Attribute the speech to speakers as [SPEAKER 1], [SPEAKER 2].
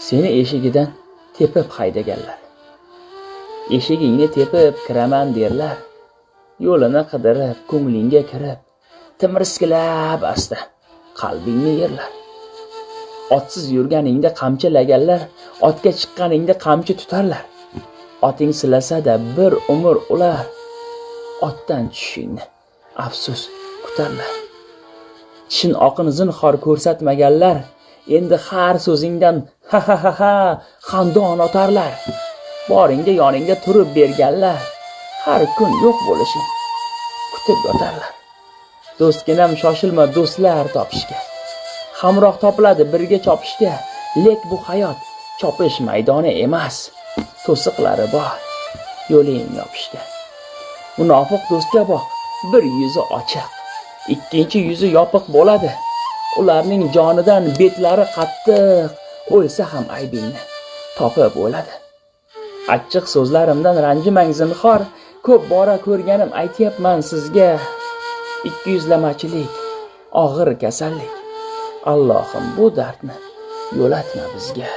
[SPEAKER 1] Seni eshigidan tepib haydaganlar. Eshigingni tepib kiraman derlar. Yo'lini qidirib, ko'nglingga kirib, timirskilab asta qalbingni yerlar. Otsiz yurganingda qamchilaganlar, otga chiqqaningda qamchi tutarlar. Oting silasa-da bir umr ular, otdan tushishingni afsus kutarlar. Tishin oqini zinhor ko'rsatmaganlar, endi har so'zingdan ha ha ha ha xandon otarlar. Boringda yoningda turib berganlar, har kun yo'q bo'lishing kutib yotarlar. Do'stginam shoshilma do'stlar topishga. Hamroh topiladi birga chopishga, lek bu hayot chopish maydoni emas. To'siqlari bor yo'ling yopishga. Munofiq do'stga boq, bir yuzi ochiq, ikkinchi yuzi yopiq bo'ladi. Ularning jonidan betlari qattiq, o'lsa ham aybingni topib o'ladi. Achchiq so'zlarimdan ranjimang zinhor, ko'p bora ko'rganim aytyapman sizga. Ikkiyuzlamachilik, og'ir kasallik. Allohim bu dardni yo'latma bizga.